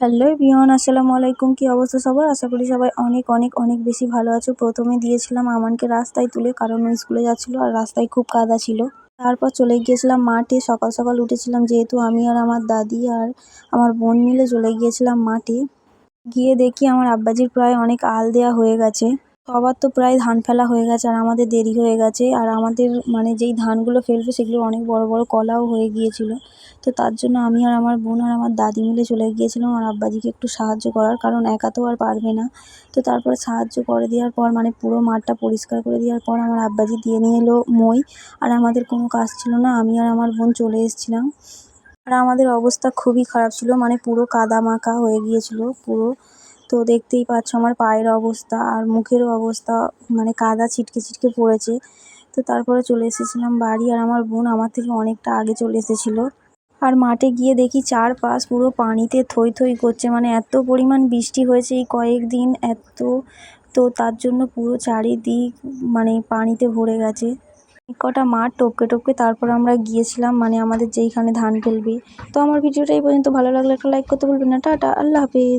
Hello everyone, আসসালামু আলাইকুম। কি অবস্থা সবার? আশা করি সবাই অনেক অনেক অনেক বেশি ভালো আছো। প্রথমে দিয়েছিলাম আমানকে রাস্তায় তুলে, কারণ ও স্কুলে যাচ্ছিলো আর রাস্তায় খুব কাদা ছিল। তারপর চলে গিয়েছিলাম মাঠে। সকাল সকাল উঠেছিলাম, যেহেতু আমি আর আমার দাদি আর আমার বোন মিলে চলে গিয়েছিলাম মাঠে। গিয়ে দেখি আমার আব্বাজির প্রায় অনেক আল দেওয়া হয়ে গেছে। সবার তো প্রায় ধান ফেলা হয়ে গেছে আর আমাদের দেরি হয়ে গেছে। আর আমাদের মানে যেই ধানগুলো ফেলবে সেগুলো অনেক বড় বড় কলাও হয়ে গিয়েছিল। তো তার জন্য আমি আর আমার বোন আর আমার দাদি মিলে চলে গিয়েছিলাম আমার আব্বাজিকে একটু সাহায্য করার, কারণ একা তো আর পারবে না। তো তারপরে সাহায্য করে দেওয়ার পর, মানে পুরো মাঠটা পরিষ্কার করে দেওয়ার পর, আমার আব্বাজি দিয়ে নিয়ে এলো মই। আর আমাদের কোনো কাজ ছিল না, আমি আর আমার বোন চলে এসেছিলাম। আর আমাদের অবস্থা খুবই খারাপ ছিল, মানে পুরো কাদা মাখা হয়ে গিয়েছিল পুরো। তো দেখতেই পাচ্ছ আমার পায়ের অবস্থা আর মুখেরও অবস্থা, মানে কাদা ছিটকে ছিটকে পড়েছে। তো তারপরে চলে এসেছিলাম বাড়ি, আর আমার বোন আমার থেকে অনেকটা আগে চলে এসেছিলো। আর মাঠে গিয়ে দেখি চারপাশ পুরো পানিতে থই থই করছে, মানে এত পরিমাণ বৃষ্টি হয়েছে এই কয়েকদিন, তো তার জন্য পুরো চারিদিক মানে পানিতে ভরে গেছে। কটা মাঠ টপকে টপকে তারপর আমরা গিয়েছিলাম, মানে আমাদের যেইখানে ধান ফেলবে। তো আমার ভিডিওটা এই পর্যন্ত। ভালো লাগলে একটা লাইক করতে ভুলবেন না। টাটা, আল্লাহ হাফেজ।